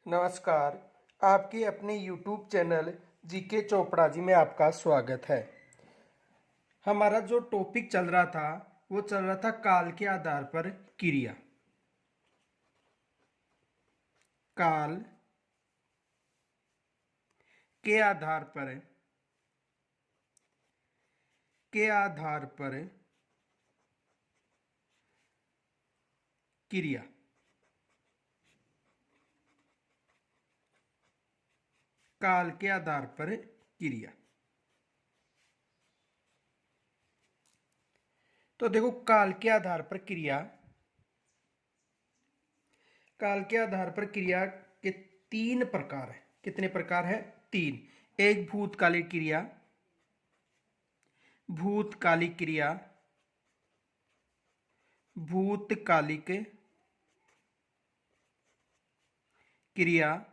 नमस्कार। आपके अपने YouTube channel GK Chopra ji में आपका स्वागत है। हमारा जो टॉपिक चल रहा था वो चल रहा था काल के आधार पर क्रिया। काल के आधार पर क्रिया। काल के आधार पर क्रिया। तो देखो, काल के आधार पर क्रिया, काल के आधार पर क्रिया के तीन प्रकार है। कितने प्रकार है? तीन। एक भूतकालिक क्रिया, भूतकालिक क्रिया, भूतकालिक क्रिया,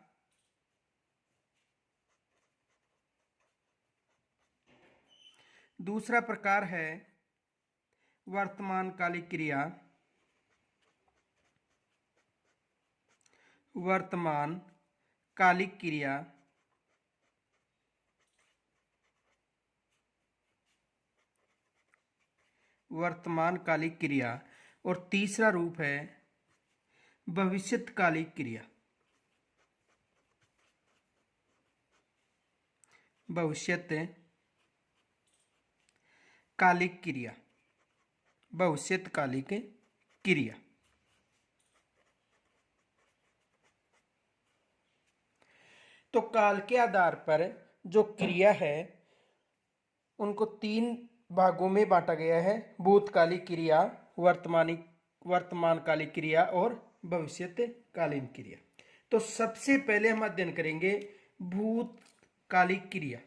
दूसरा प्रकार है वर्तमान कालिक क्रिया, वर्तमान कालिक क्रिया, वर्तमान कालिक क्रिया, और तीसरा रूप है भविष्यकालिक क्रिया, भविष्यत कालिक क्रिया, भविष्यकालिक क्रिया। तो काल के आधार पर जो क्रिया है उनको तीन भागों में बांटा गया है: भूतकालिक क्रिया, वर्तमानकालिक क्रिया और भविष्यकालीन क्रिया। तो सबसे पहले हम अध्ययन करेंगे भूतकालिक क्रिया।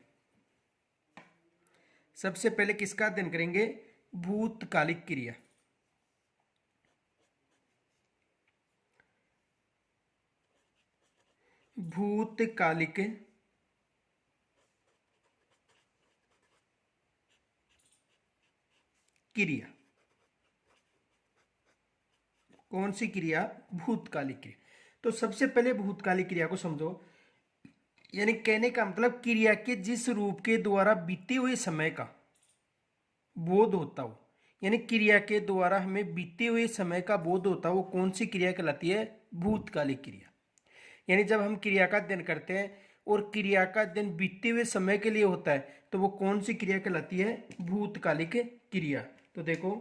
सबसे पहले किसका अध्ययन करेंगे? भूतकालिक क्रिया। भूतकालिक क्रिया। कौन सी क्रिया? भूतकालिक क्रिया। तो सबसे पहले भूतकालिक क्रिया को समझो। यानी कहने का मतलब क्रिया के जिस रूप के द्वारा बीते हुए समय का बोध होता हो, यानी क्रिया के द्वारा हमें बीते हुए समय का बोध होता हो, वो कौन सी क्रिया कहलाती है? भूतकालिक क्रिया। यानी जब हम क्रिया का अध्ययन करते हैं और क्रिया का अध्ययन बीते हुए समय के लिए होता है तो वो कौन सी क्रिया कहलाती है? भूतकालिक क्रिया। तो देखो,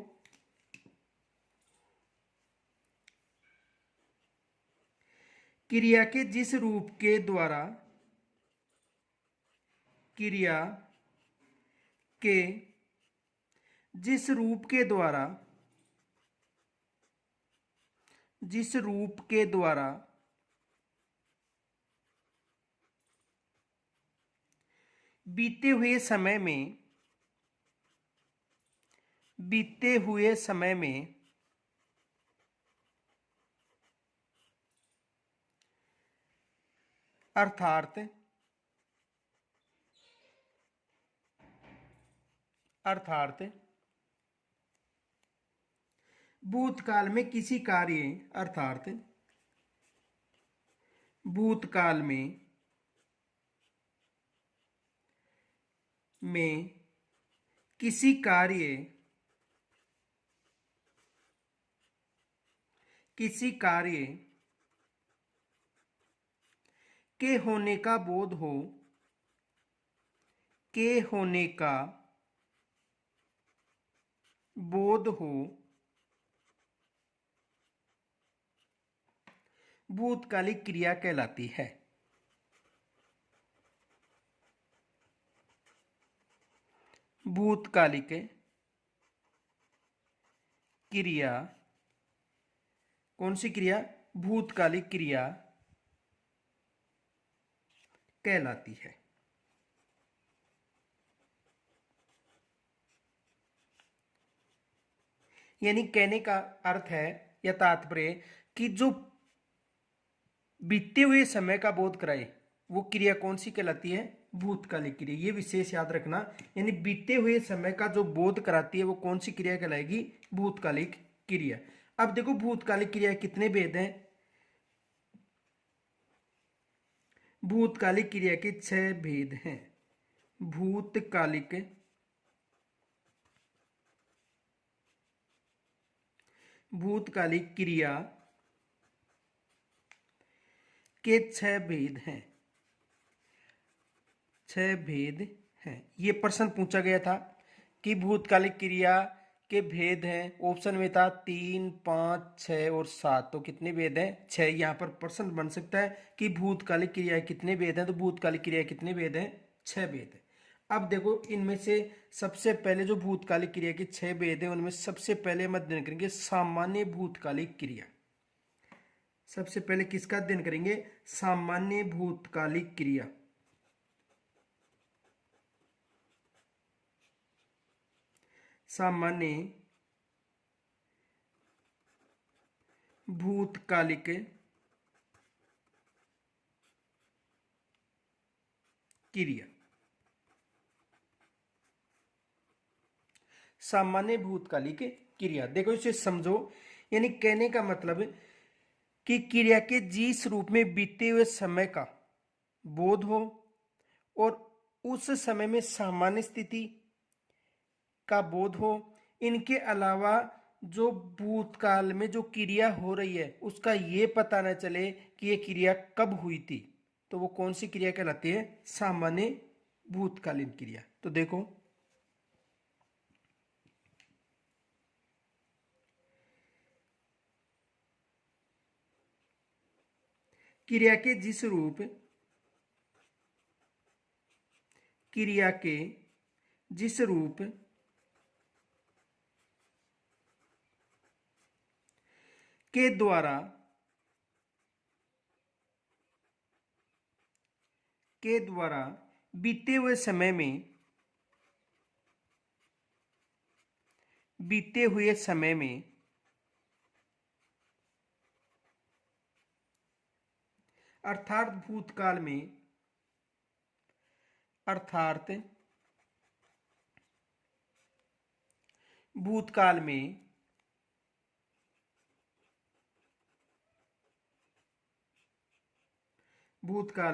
क्रिया के जिस रूप के द्वारा, क्रिया के जिस रूप के द्वारा, जिस रूप के द्वारा बीते हुए समय में, बीते हुए समय में अर्थात भूतकाल में किसी कार्य, अर्थात भूतकाल में किसी कार्य, किसी कार्य के होने का बोध हो, के होने का बोध हो, भूतकालिक क्रिया कहलाती है। भूतकालिक क्रिया, कौन सी क्रिया? भूतकालिक क्रिया कहलाती है। यानी कहने का अर्थ है या तात्पर्य कि जो बीते हुए समय का बोध कराए वो क्रिया कौन सी कहलाती है? भूतकालिक क्रिया। ये विशेष याद रखना। यानी बीते हुए समय का जो बोध कराती है वो कौन सी क्रिया कहलाएगी? भूतकालिक क्रिया। अब देखो, भूतकालिक क्रिया कितने भेद हैं? भूतकालिक क्रिया के 6 भेद हैं। भूतकालिक क्रिया के 6 भेद हैं। 6 भेद हैं। ये प्रश्न पूछा गया था कि भूतकालिक क्रिया के भेद हैं। ऑप्शन में था 3, 5, 6 और 7। तो कितने भेद हैं? 6। यहाँ पर प्रश्न बन सकता है कि भूतकालिक क्रिया कितने भेद हैं, तो भूतकालिक क्रिया कितने भेद हैं? 6 भेद हैं। अब देखो, इनमें से सबसे पहले जो भूतकालिक क्रिया के 6 भेद हैं, उनमें सबसे पहले हम अध्ययन करेंगे सामान्य भूतकालिक क्रिया। सबसे पहले किसका अध्ययन करेंगे? सामान्य भूतकालिक क्रिया। सामान्य भूतकालिक क्रिया। सामान्य भूतकालिक क्रिया, देखो इसे समझो। यानी कहने का मतलब कि क्रिया के जिस रूप में बीते हुए समय का बोध हो और उस समय में सामान्य स्थिति का बोध हो, इनके अलावा जो भूतकाल में जो क्रिया हो रही है उसका ये पता न चले कि ये क्रिया कब हुई थी, तो वो कौन सी क्रिया कहलाती है? सामान्य भूतकालीन क्रिया। तो देखो, क्रिया के जिस रूप के द्वारा बीते हुए समय में अर्थात भूतकाल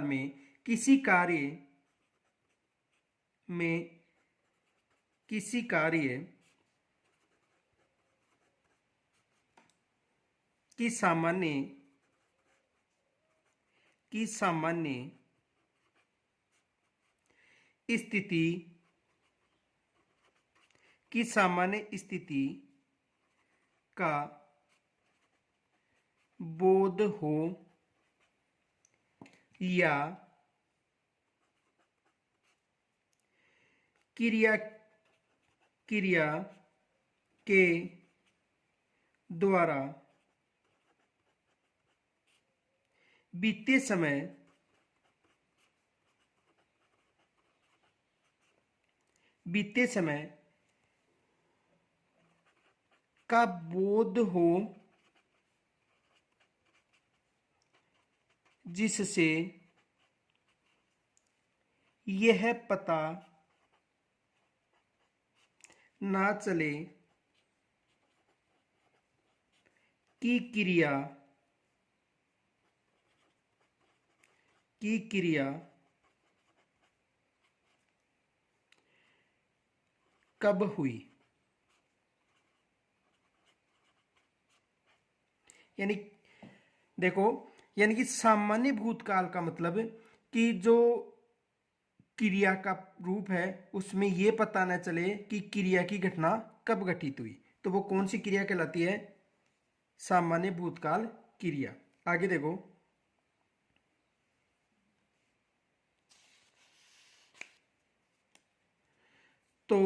में किसी कार्य की सामान्य स्थिति का बोध हो या क्रिया के द्वारा बीते समय का बोध हो, जिससे यह पता ना चले कि क्रिया कब हुई। यानी देखो, यानी कि सामान्य भूतकाल का मतलब कि जो क्रिया का रूप है उसमें यह पता न चले कि क्रिया की घटना कब घटित हुई, तो वो कौन सी क्रिया कहलाती है? सामान्य भूतकाल क्रिया। आगे देखो, तो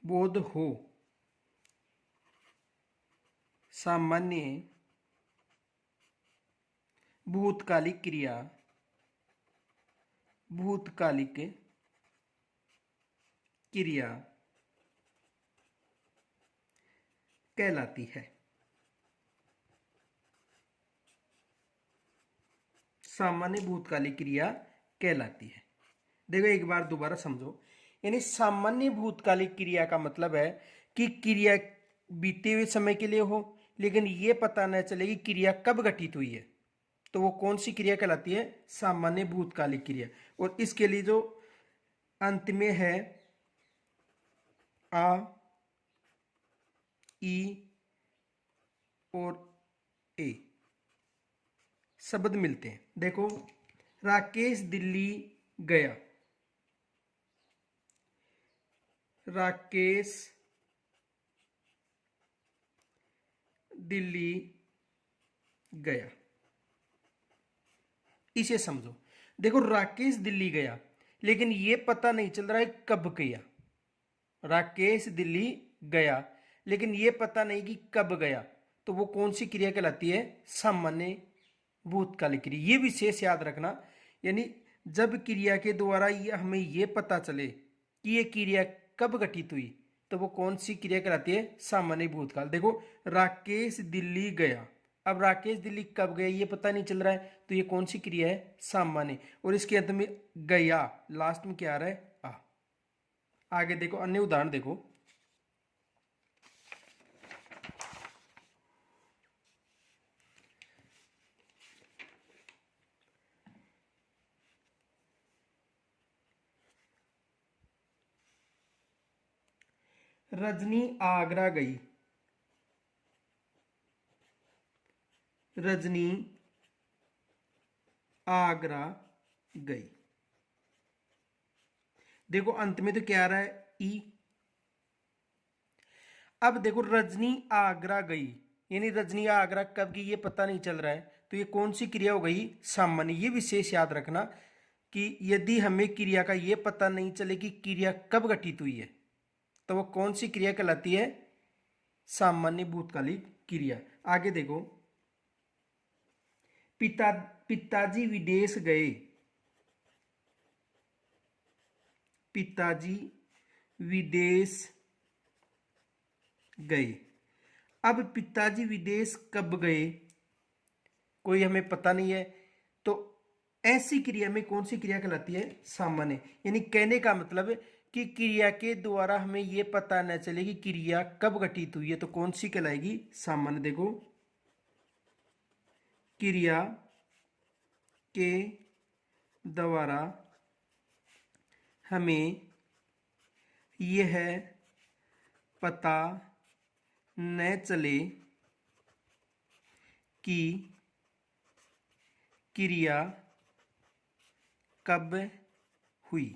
बोध हो सामान्य भूतकालिक क्रिया कहलाती है। सामान्य भूतकालिक क्रिया कहलाती है। देखो एक बार दोबारा समझो, यानी सामान्य भूतकालिक क्रिया का मतलब है कि क्रिया बीते हुए समय के लिए हो, लेकिन ये पता न चले कि क्रिया कब घटित हुई है, तो वो कौन सी क्रिया कहलाती है? सामान्य भूतकालिक क्रिया। और इसके लिए जो अंत में है आ, ई और ए शब्द मिलते हैं। देखो, राकेश दिल्ली गया, राकेश दिल्ली गया, इसे समझो। देखो, राकेश दिल्ली गया, लेकिन यह पता नहीं चल रहा है कब गया। राकेश दिल्ली गया, लेकिन यह पता नहीं कि कब गया, तो वो कौन सी क्रिया कहलाती है? सामान्य भूतकालिक क्रिया। ये विशेष याद रखना, यानी जब क्रिया के द्वारा ये हमें यह पता चले कि ये क्रिया कब घटित हुई, तो वो कौन सी क्रिया कहलाती है? सामान्य भूतकाल। देखो, राकेश दिल्ली गया, अब राकेश दिल्ली कब गया ये पता नहीं चल रहा है, तो ये कौन सी क्रिया है? सामान्य। और इसके अंत में गया, लास्ट में क्या आ रहा है? आ। आगे देखो, अन्य उदाहरण देखो। रजनी आगरा गई, रजनी आगरा गई। देखो, अंत में तो क्या आ रहा है? ई। अब देखो, रजनी आगरा गई, यानी रजनी आगरा कब गई ये पता नहीं चल रहा है, तो ये कौन सी क्रिया हो गई? सामान्य। ये विशेष याद रखना कि यदि हमें क्रिया का ये पता नहीं चले कि क्रिया कब घटित हुई है, तो वो कौन सी क्रिया कहलाती है? सामान्य भूतकालिक क्रिया। आगे देखो, पिताजी विदेश गए, पिताजी विदेश गए। अब पिताजी विदेश कब गए कोई हमें पता नहीं है, तो ऐसी क्रिया में कौन सी क्रिया कहलाती है? सामान्य। यानी कहने का मतलब कि क्रिया के द्वारा हमें यह पता न चले कि क्रिया कब घटित हुई है, तो कौन सी कहलाएगी? सामान्य। देखो, क्रिया के द्वारा हमें यह पता न चले कि क्रिया कब हुई,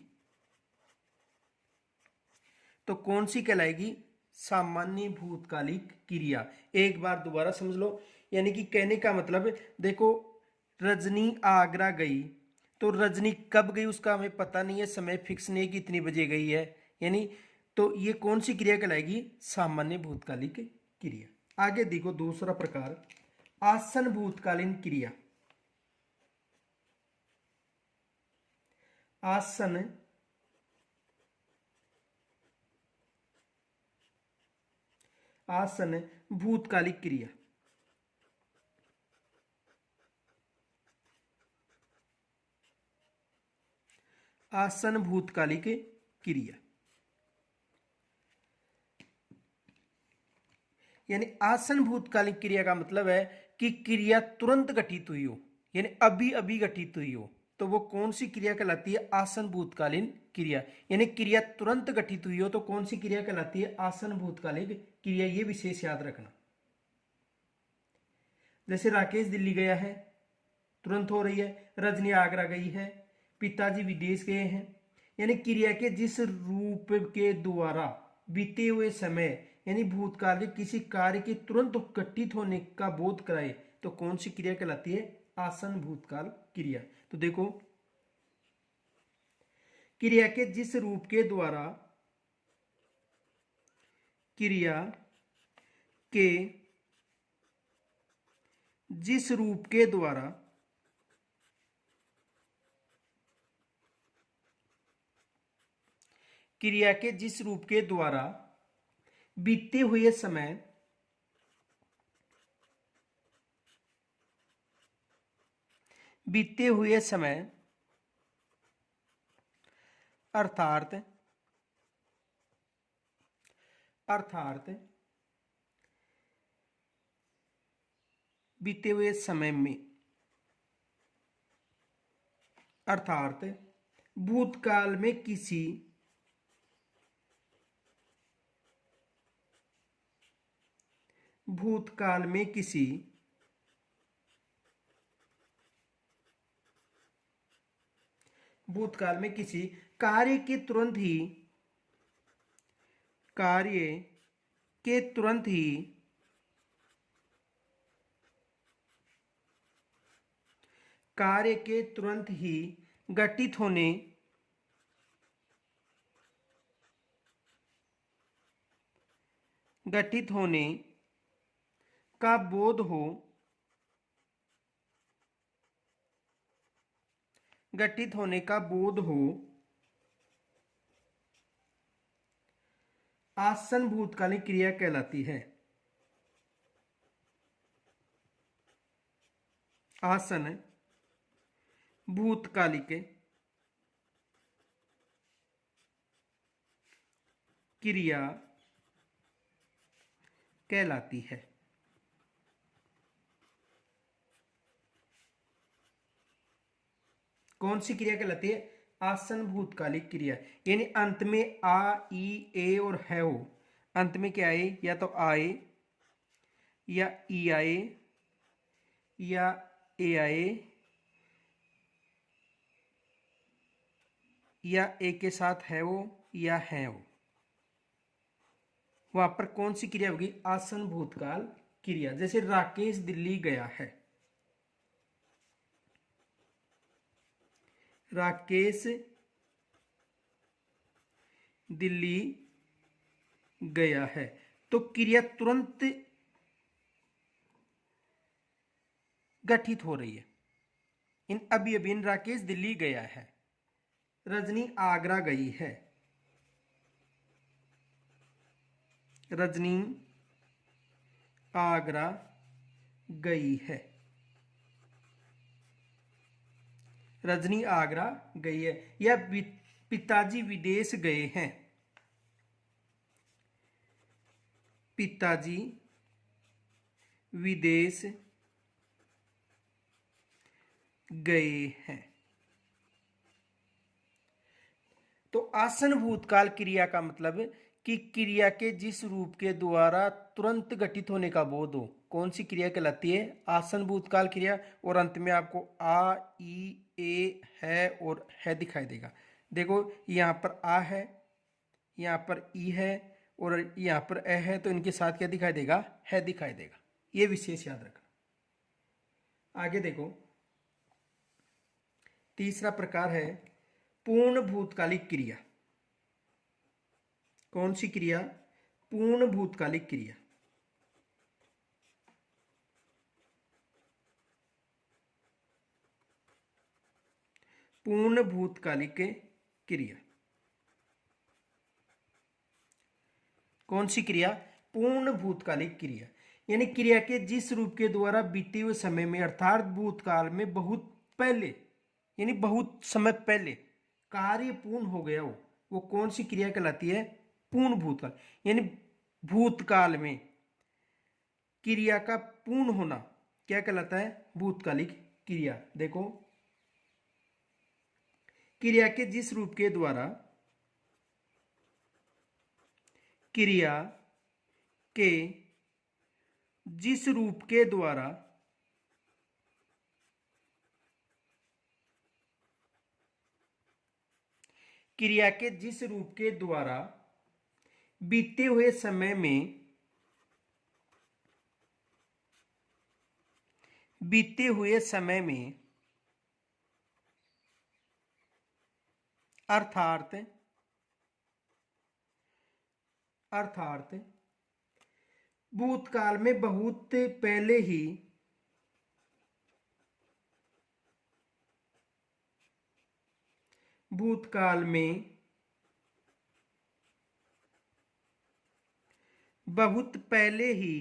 तो कौन सी कहलाएगी? सामान्य भूतकालिक क्रिया। एक बार दोबारा समझ लो, यानी कि कहने का मतलब, देखो, रजनी आगरा गई, तो रजनी कब गई उसका हमें पता नहीं है, समय फिक्स नहीं कि इतनी बजे गई है, यानी तो ये कौन सी क्रिया कहलाएगी? सामान्य भूतकालिक क्रिया। आगे देखो, दूसरा प्रकार, आसन भूतकालीन क्रिया। आसन आसन भूतकालिक क्रिया। आसन भूतकालिक क्रिया, यानी आसन भूतकालिक क्रिया का मतलब है कि क्रिया तुरंत घटित हुई हो, यानी अभी अभी घटित हुई हो, तो वो कौन सी क्रिया कहलाती है? आसन भूतकालीन क्रिया। यानी क्रिया तुरंत घटित हुई हो तो कौन सी क्रिया कहलाती है? आसन भूतकालिक क्रिया। ये विशेष याद रखना। जैसे राकेश दिल्ली गया है, तुरंत हो रही है। रजनी आगरा गई है, पिताजी विदेश गए हैं। यानी क्रिया के जिस रूप के द्वारा बीते हुए समय यानी भूतकाल के किसी कार्य के तुरंत घटित होने का बोध कराए, तो कौन सी क्रिया कहलाती है? आसन भूतकाल क्रिया। तो देखो, क्रिया के जिस रूप के द्वारा क्रिया के जिस रूप के द्वारा क्रिया के जिस रूप के द्वारा बीते हुए समय बीते हुए समय अर्थात अर्थात बीते हुए समय में, अर्थात भूतकाल में किसी भूतकाल में किसी भूतकाल में किसी कार्य के तुरंत ही कार्य के तुरंत ही कार्य के तुरंत ही घटित होने घटित होने का बोध हो, घटित होने का बोध हो, आसन भूतकालिक क्रिया कहलाती है। आसन भूतकालिक क्रिया कहलाती है। कौन सी क्रिया कहलाती है? आसन भूतकालिक क्रिया। यानी अंत में आ, ई, ए और है हो, अंत में क्या आए? या तो आए, या ई आए, या ए आए, या ए के साथ है वो, या है वो, वहां पर कौन सी क्रिया होगी? आसन भूतकाल क्रिया। जैसे राकेश दिल्ली गया है, राकेश दिल्ली गया है, तो क्रिया तुरंत गठित हो रही है। इन अभी अभी राकेश दिल्ली गया है। रजनी आगरा गई है, रजनी आगरा गई है, रजनी आगरा गई है। या पिताजी विदेश गए हैं, पिताजी विदेश गए हैं। तो आसन भूतकाल क्रिया का मतलब कि क्रिया के जिस रूप के द्वारा तुरंत घटित होने का बोध हो, कौन सी क्रिया कहलाती है? आसन भूतकाल क्रिया। और अंत में आपको आ, ई, ए, है और है दिखाई देगा। देखो यहाँ पर आ है, यहाँ पर ई है और यहाँ पर ए है, तो इनके साथ क्या दिखाई देगा? है दिखाई देगा। ये विशेष याद रखना। आगे देखो, तीसरा प्रकार है पूर्ण भूतकालिक क्रिया। कौन सी क्रिया? पूर्ण भूतकालिक क्रिया। पूर्ण भूतकालिक क्रिया। कौन सी क्रिया? पूर्ण भूतकालिक क्रिया। यानी क्रिया के जिस रूप के द्वारा बीते हुए समय में, अर्थात भूतकाल में बहुत पहले, यानी बहुत समय पहले कार्य पूर्ण हो गया हो, वो कौन सी क्रिया कहलाती है? पूर्ण भूतकाल। यानी भूतकाल में क्रिया का पूर्ण होना क्या कहलाता है? भूतकालिक क्रिया। देखो, क्रिया के जिस रूप के द्वारा, क्रिया के जिस रूप के द्वारा क्रिया के जिस रूप के द्वारा बीते हुए समय में, बीते हुए समय में, अर्थात अर्थात भूतकाल में बहुत पहले ही भूतकाल में बहुत पहले ही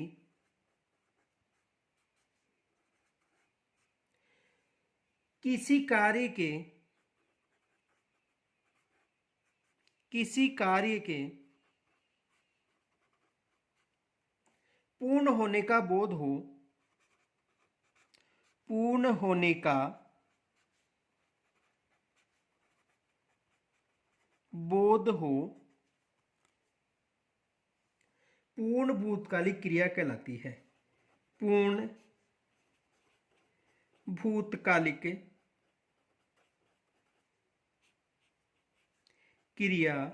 किसी कार्य के किसी कार्य के पूर्ण होने का बोध हो, पूर्ण होने का बोध हो, पूर्ण भूतकालिक क्रिया कहलाती है। पूर्ण भूतकालिक क्रिया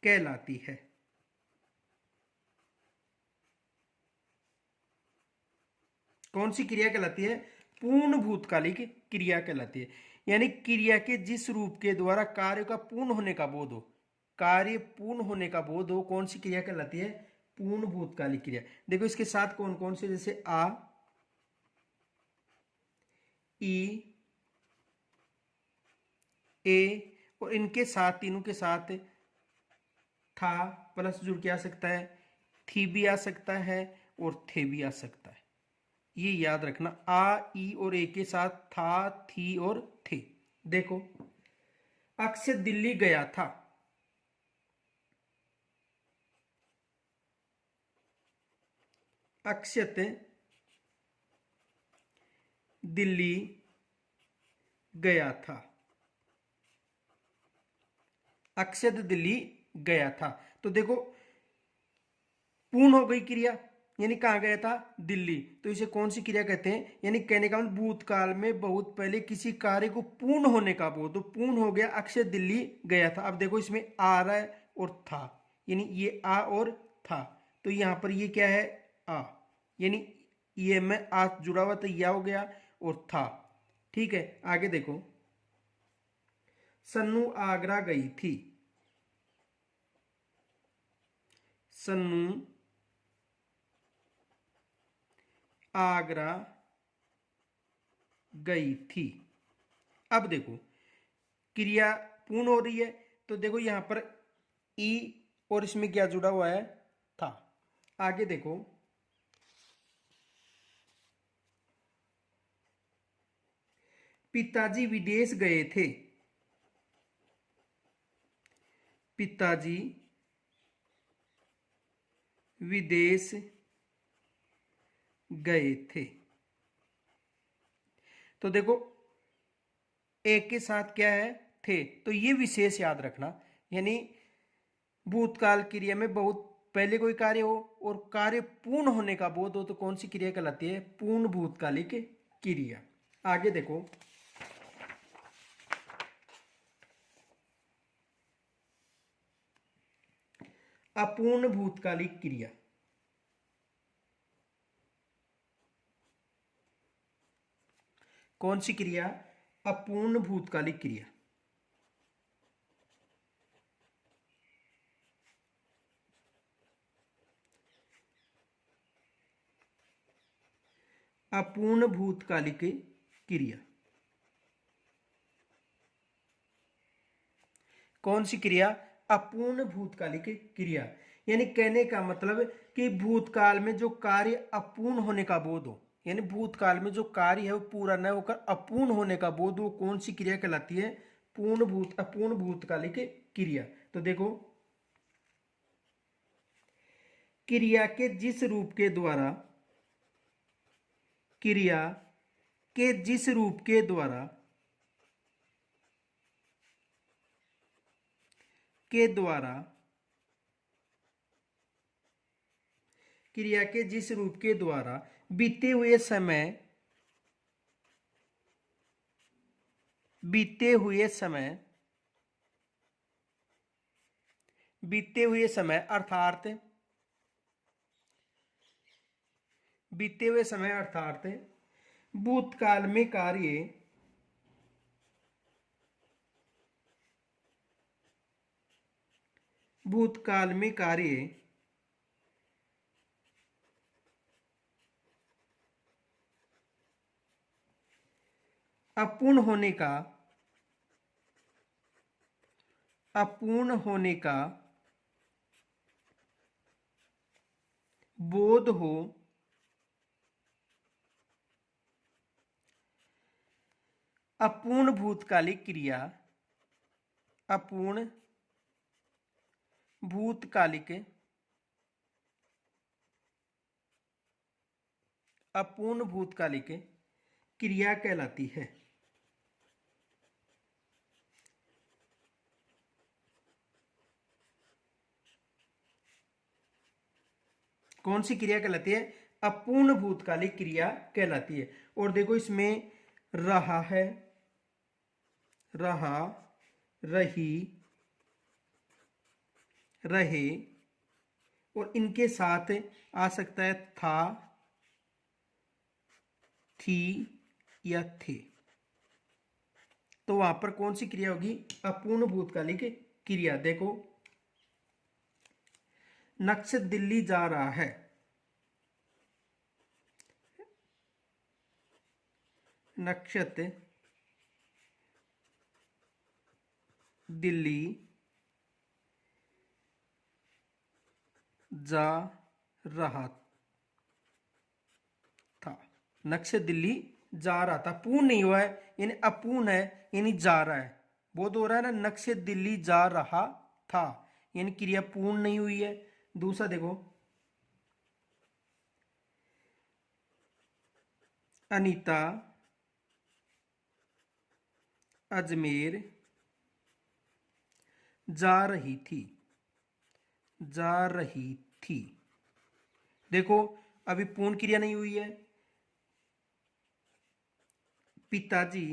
कहलाती है। कौन सी क्रिया कहलाती है? पूर्ण भूतकालिक क्रिया कहलाती है। यानी क्रिया के जिस रूप के द्वारा कार्य का पूर्ण होने का बोध हो, कार्य पूर्ण होने का बोध हो, कौन सी क्रिया कहलाती है? पूर्ण भूतकालिक क्रिया। देखो इसके साथ कौन कौन से, जैसे आ, ई, ए, और इनके साथ, तीनों के साथ था प्लस जुड़ के आ सकता है, थी भी आ सकता है और थे भी आ सकता है। ये याद रखना, आ, ई और ए के साथ था, थी और थे। देखो, अक्षय दिल्ली गया था। अक्षत दिल्ली गया था। अक्षत दिल्ली गया था। तो देखो, पूर्ण हो गई क्रिया, यानी कहां गया था? दिल्ली। तो इसे कौन सी क्रिया कहते हैं? यानी कहने का मतलब भूतकाल में बहुत पहले किसी कार्य को पूर्ण होने का बोध, तो पूर्ण हो गया, अक्षय दिल्ली गया था। अब देखो इसमें आ रहा है और था, यानी ये आ और था, तो यहां पर ये क्या है? आ, यानी ये में आ जुड़ा हुआ तो या हो गया और था। ठीक है, आगे देखो, सन्नू आगरा गई थी। सन्नू आगरा गई थी। अब देखो, क्रिया पूर्ण हो रही है, तो देखो यहां पर ई और इसमें क्या जुड़ा हुआ है? था। आगे देखो, पिताजी विदेश गए थे। पिताजी विदेश गए थे। तो देखो, एक के साथ क्या है? थे। तो ये विशेष याद रखना, यानी भूतकाल क्रिया में बहुत पहले कोई कार्य हो और कार्य पूर्ण होने का बोध हो, तो कौन सी क्रिया कहलाती है? पूर्ण भूतकालिक क्रिया। आगे देखो, अपूर्ण भूतकालिक क्रिया। कौन सी क्रिया? अपूर्ण भूतकालिक क्रिया। अपूर्ण भूतकालिक क्रिया। कौन सी क्रिया? अपूर्ण भूतकालिक क्रिया। यानी कहने का मतलब कि भूतकाल में जो कार्य अपूर्ण होने का बोध हो, यानी भूतकाल में जो कार्य है वो पूरा न होकर अपूर्ण होने का बोध, वो कौन सी क्रिया कहलाती है? अपूर्ण भूतकालिक क्रिया। तो देखो, क्रिया के जिस रूप के द्वारा, क्रिया के जिस रूप के द्वारा, के द्वारा, क्रिया के जिस रूप के द्वारा बीते हुए समय, बीते हुए समय, बीते हुए समय अर्थात, बीते हुए समय अर्थात भूतकाल में कार्य, भूतकाल में कार्य अपूर्ण होने का, अपूर्ण होने का बोध हो, अपूर्ण भूतकालिक क्रिया, अपूर्ण भूतकालिक अपूर्ण भूतकालिक क्रिया कहलाती है। कौन सी क्रिया कहलाती है? अपूर्ण भूतकालिक क्रिया कहलाती है। और देखो इसमें रहा है, रहा, रही, रहे, और इनके साथ आ सकता है था, थी या थे। तो वहां पर कौन सी क्रिया होगी? अपूर्ण भूतकालिक क्रिया। देखो, नक्श दिल्ली जा रहा है, नक्षत दिल्ली जा रहा था। नक्श दिल्ली जा रहा था, पूर्ण नहीं हुआ है, यानी अपूर्ण है, यानी जा रहा है। बोध हो रहा है ना, नक्श दिल्ली जा रहा था, यानी क्रिया पूर्ण नहीं हुई है। दूसरा देखो, अनीता अजमेर जा रही थी, जा रही थी। देखो, अभी पूर्ण क्रिया नहीं हुई है। पिताजी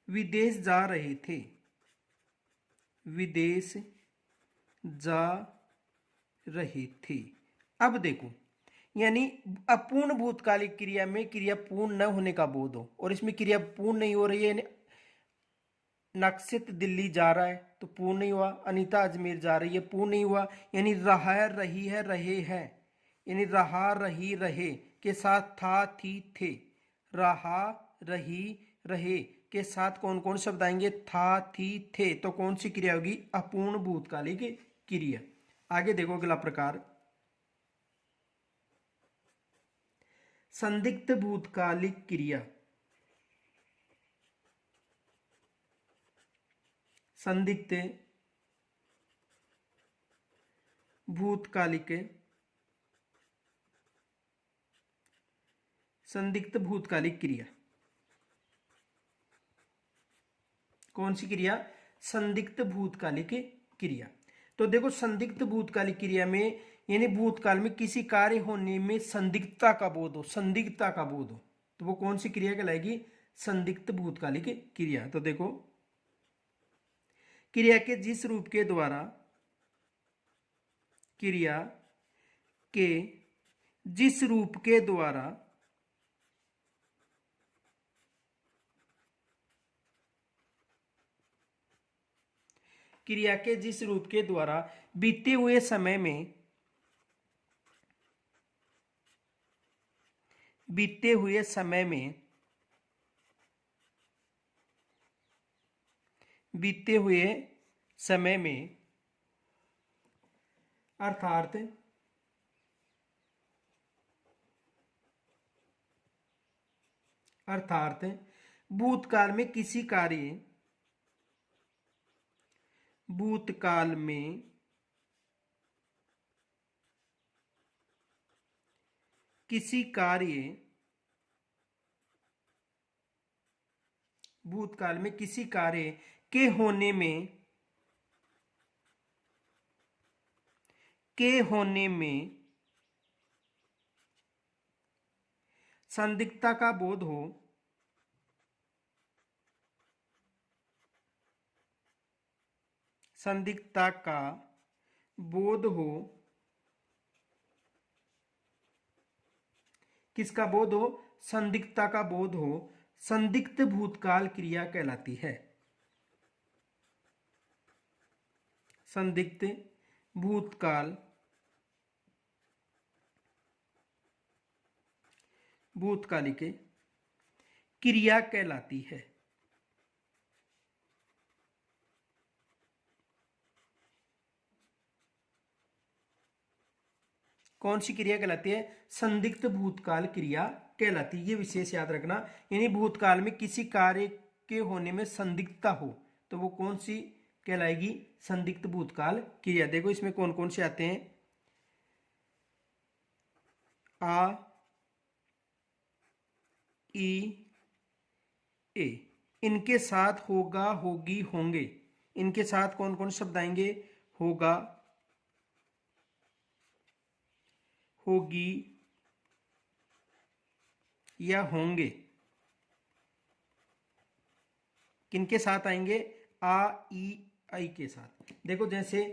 विदेश जा रहे थे, विदेश जा रहे थे। अब देखो, यानी अपूर्ण भूतकालिक क्रिया में क्रिया पूर्ण न होने का बोध हो, और इसमें क्रिया पूर्ण नहीं हो रही है। यानी नक्षित दिल्ली जा रहा है तो पूर्ण नहीं हुआ, अनीता अजमेर जा रही है, पूर्ण नहीं हुआ। यानी रहा, रही है, रहे हैं, यानी रहा, रही, रहे के साथ था, थी, थे। रहा, रही, रहे के साथ कौन कौन शब्द आएंगे? था, थी, थे। तो कौन सी क्रिया होगी? अपूर्ण भूतकालिक क्रिया। आगे देखो अगला प्रकार, संदिग्ध भूतकालिक क्रिया। संदिग्ध भूतकालिक, संदिग्ध भूतकालिक क्रिया। कौन सी क्रिया? संदिग्ध भूतकालिक क्रिया। तो देखो, संदिग्ध भूतकालिक क्रिया में यानी भूतकाल में किसी कार्य होने में संदिग्धता का बोध हो, संदिग्धता का बोध हो, तो वो कौन सी क्रिया कहलाएगी? संदिग्ध भूतकालिक क्रिया। तो देखो, क्रिया के जिस रूप के द्वारा, क्रिया के जिस रूप के द्वारा क्रिया के जिस रूप के द्वारा बीते हुए समय में, बीते हुए समय में, बीते हुए समय में, अर्थात अर्थात भूतकाल में किसी कार्य, भूतकाल में किसी कार्य, भूतकाल में किसी कार्य के होने में, के होने में संदिग्धता का बोध हो, संदिग्धता का बोध हो, किसका बोध हो? संदिग्धता का बोध हो, संदिग्ध भूतकाल क्रिया कहलाती है। संदिग्ध भूतकाल, भूतकालिक क्रिया कहलाती है। कौन सी क्रिया कहलाती है? संदिग्ध भूतकाल क्रिया कहलाती है। ये विशेष याद रखना, यानी भूतकाल में किसी कार्य के होने में संदिग्धता हो तो वो कौन सी कहलाएगी? संदिग्ध भूतकाल क्रिया। देखो इसमें कौन कौन से आते हैं, आ ई ए, इनके साथ होगा होगी होंगे, इनके साथ कौन कौन शब्द आएंगे? होगा, होगी या होंगे। किनके साथ आएंगे? आ ई आई के साथ। देखो जैसे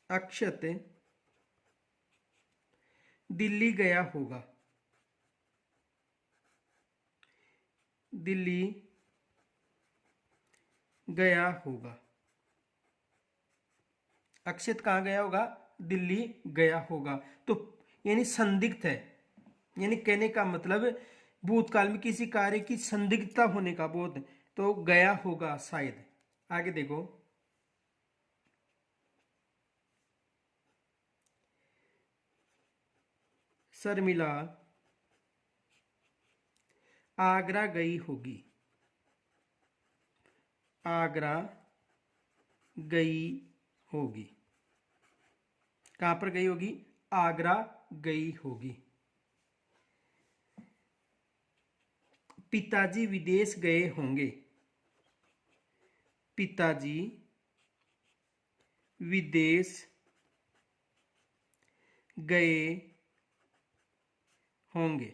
अक्षत दिल्ली गया होगा, दिल्ली गया होगा। अक्षत कहाँ गया होगा? दिल्ली गया होगा। तो यानी संदिग्ध है, यानी कहने का मतलब भूतकाल में किसी कार्य की संदिग्धता होने का बोध, तो गया होगा शायद। आगे देखो, शर्मिला आगरा गई होगी, आगरा गई होगी। कहां पर गई होगी? आगरा गई होगी। पिताजी विदेश गए होंगे, पिताजी विदेश गए होंगे।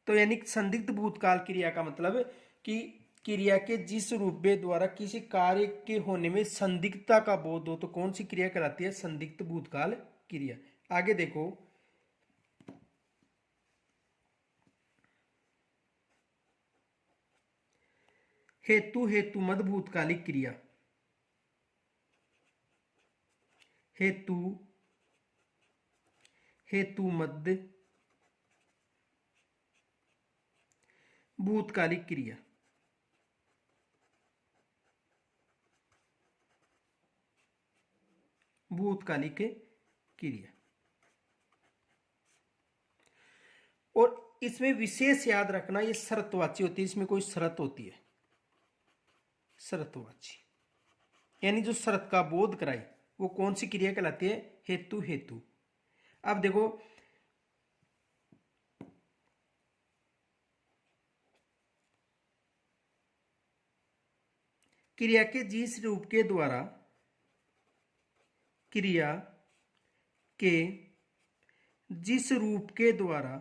तो यानी संदिग्ध भूतकाल क्रिया का मतलब कि क्रिया के जिस रूप द्वारा किसी कार्य के होने में संदिग्धता का बोध हो, तो कौन सी क्रिया कहलाती है? संदिग्ध भूतकाल क्रिया। आगे देखो, हेतु हेतु मद भूतकालिक क्रिया, हेतु हेतु मद भूतकालिक क्रिया। भूतकालिक क्रिया। और इसमें विशेष याद रखना, ये शर्तवाची होती है, इसमें कोई शर्त होती है, शर्तवाची, यानी जो शर्त का बोध कराई वो कौन सी क्रिया कहलाती है? हेतु हेतु। अब देखो, क्रिया के जिस रूप के द्वारा, क्रिया के जिस रूप के द्वारा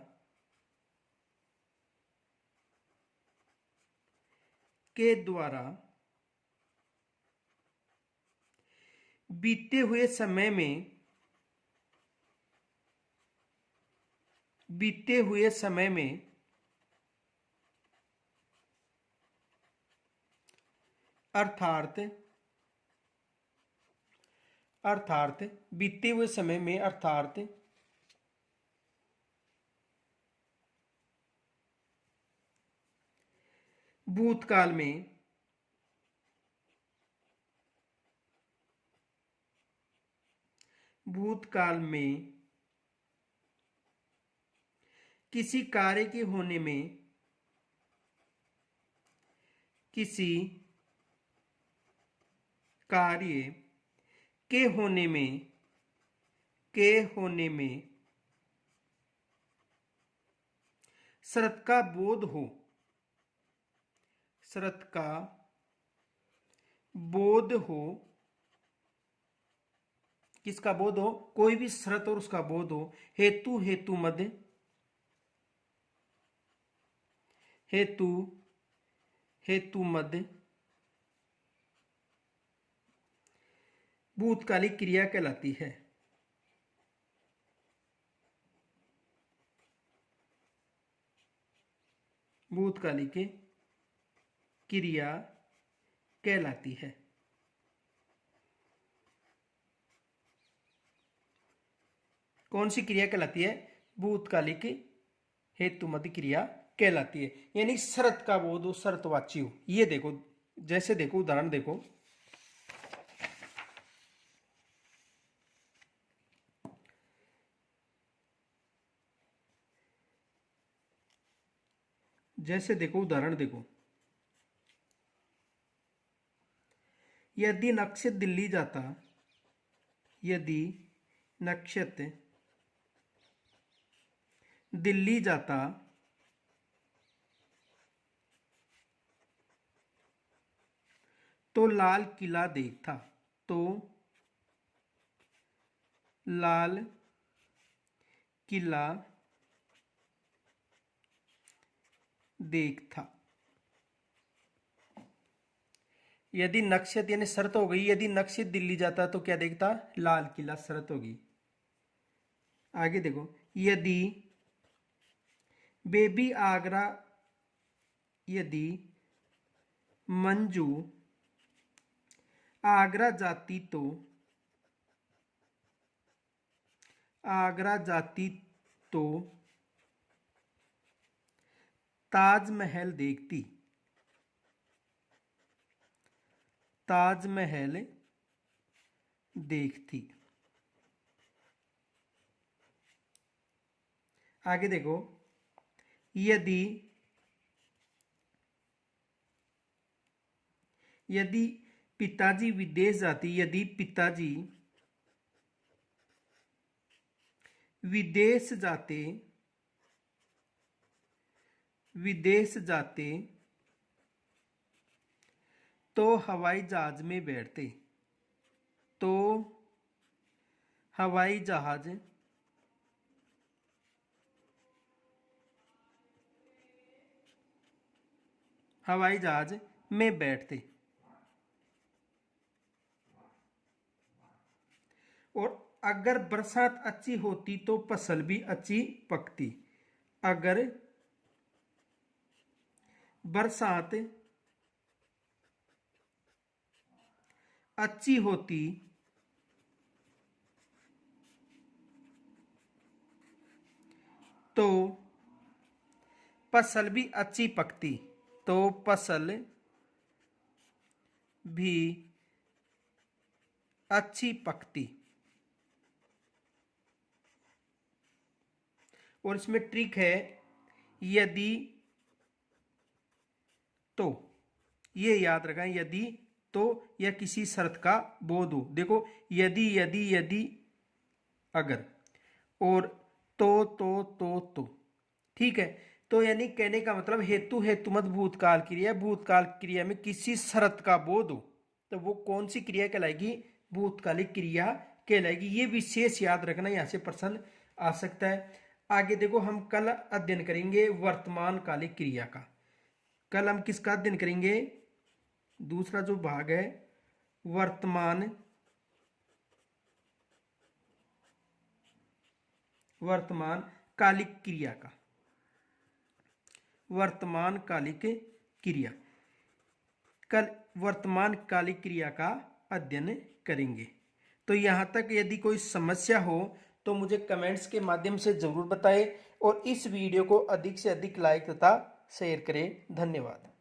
बीते हुए समय में, बीते हुए समय में अर्थात, अर्थात बीते हुए समय में, अर्थात भूतकाल में, भूतकाल में किसी कार्य के होने में, किसी कार्य के होने में, के होने में शर्त का बोध हो, शर्त का बोध हो। किसका बोध हो? कोई भी शर्त और उसका बोध हो। हेतु हेतु मद, हेतु हेतु मद भूतकालिक क्रिया कहलाती है। भूतकालिक क्रिया कहलाती है। कौन सी क्रिया कहलाती है? भूतकालिक हेतु मद क्रिया कहलाती है, यानी शर्त का बोध हो, शर्तवाची हो। ये देखो, जैसे देखो उदाहरण देखो, जैसे देखो उदाहरण देखो, यदि नक्षत्र दिल्ली जाता, यदि नक्षत्र दिल्ली जाता तो लाल किला देखता, तो लाल किला देखता। यदि नक्षत्र यानी शर्त हो गई, यदि नक्षत्र दिल्ली जाता तो क्या देखता, लाल किला, शर्त होगी। आगे देखो, यदि बेबी आगरा, यदि मंजू आगरा जाती तो, आगरा जाती तो ताजमहल देखती, ताजमहल देखती। आगे देखो, यदि यदि पिताजी विदेश जाती, यदि पिताजी विदेश जाते, विदेश जाते तो हवाई जहाज में बैठते, तो हवाई जहाज हवाई जहाज में बैठते। और अगर बरसात अच्छी होती तो फसल भी अच्छी पकती, अगर बरसात अच्छी होती तो फसल भी अच्छी पकती, तो फसल भी अच्छी पकती। और इसमें ट्रिक है, यदि तो, ये याद रखें, यदि तो या किसी शर्त का बोध हो। देखो, यदि यदि यदि अगर, और तो ठीक है। तो यानी कहने का मतलब हेतु हेतुमत भूतकाल क्रिया, भूतकाल क्रिया में किसी शर्त का बोध हो तो वो कौन सी क्रिया कहलाएगी, भूतकालिक क्रिया कहलाएगी। ये विशेष याद रखना, यहां से प्रश्न आ सकता है। आगे देखो, हम कल अध्ययन करेंगे वर्तमान कालिक क्रिया का। कल हम किसका अध्ययन करेंगे, दूसरा जो भाग है वर्तमान कालिक क्रिया का, वर्तमान कालिक क्रिया। कल वर्तमान कालिक क्रिया का अध्ययन करेंगे। तो यहां तक यदि कोई समस्या हो तो मुझे कमेंट्स के माध्यम से जरूर बताएं और इस वीडियो को अधिक से अधिक लाइक तथा शेयर करें। धन्यवाद।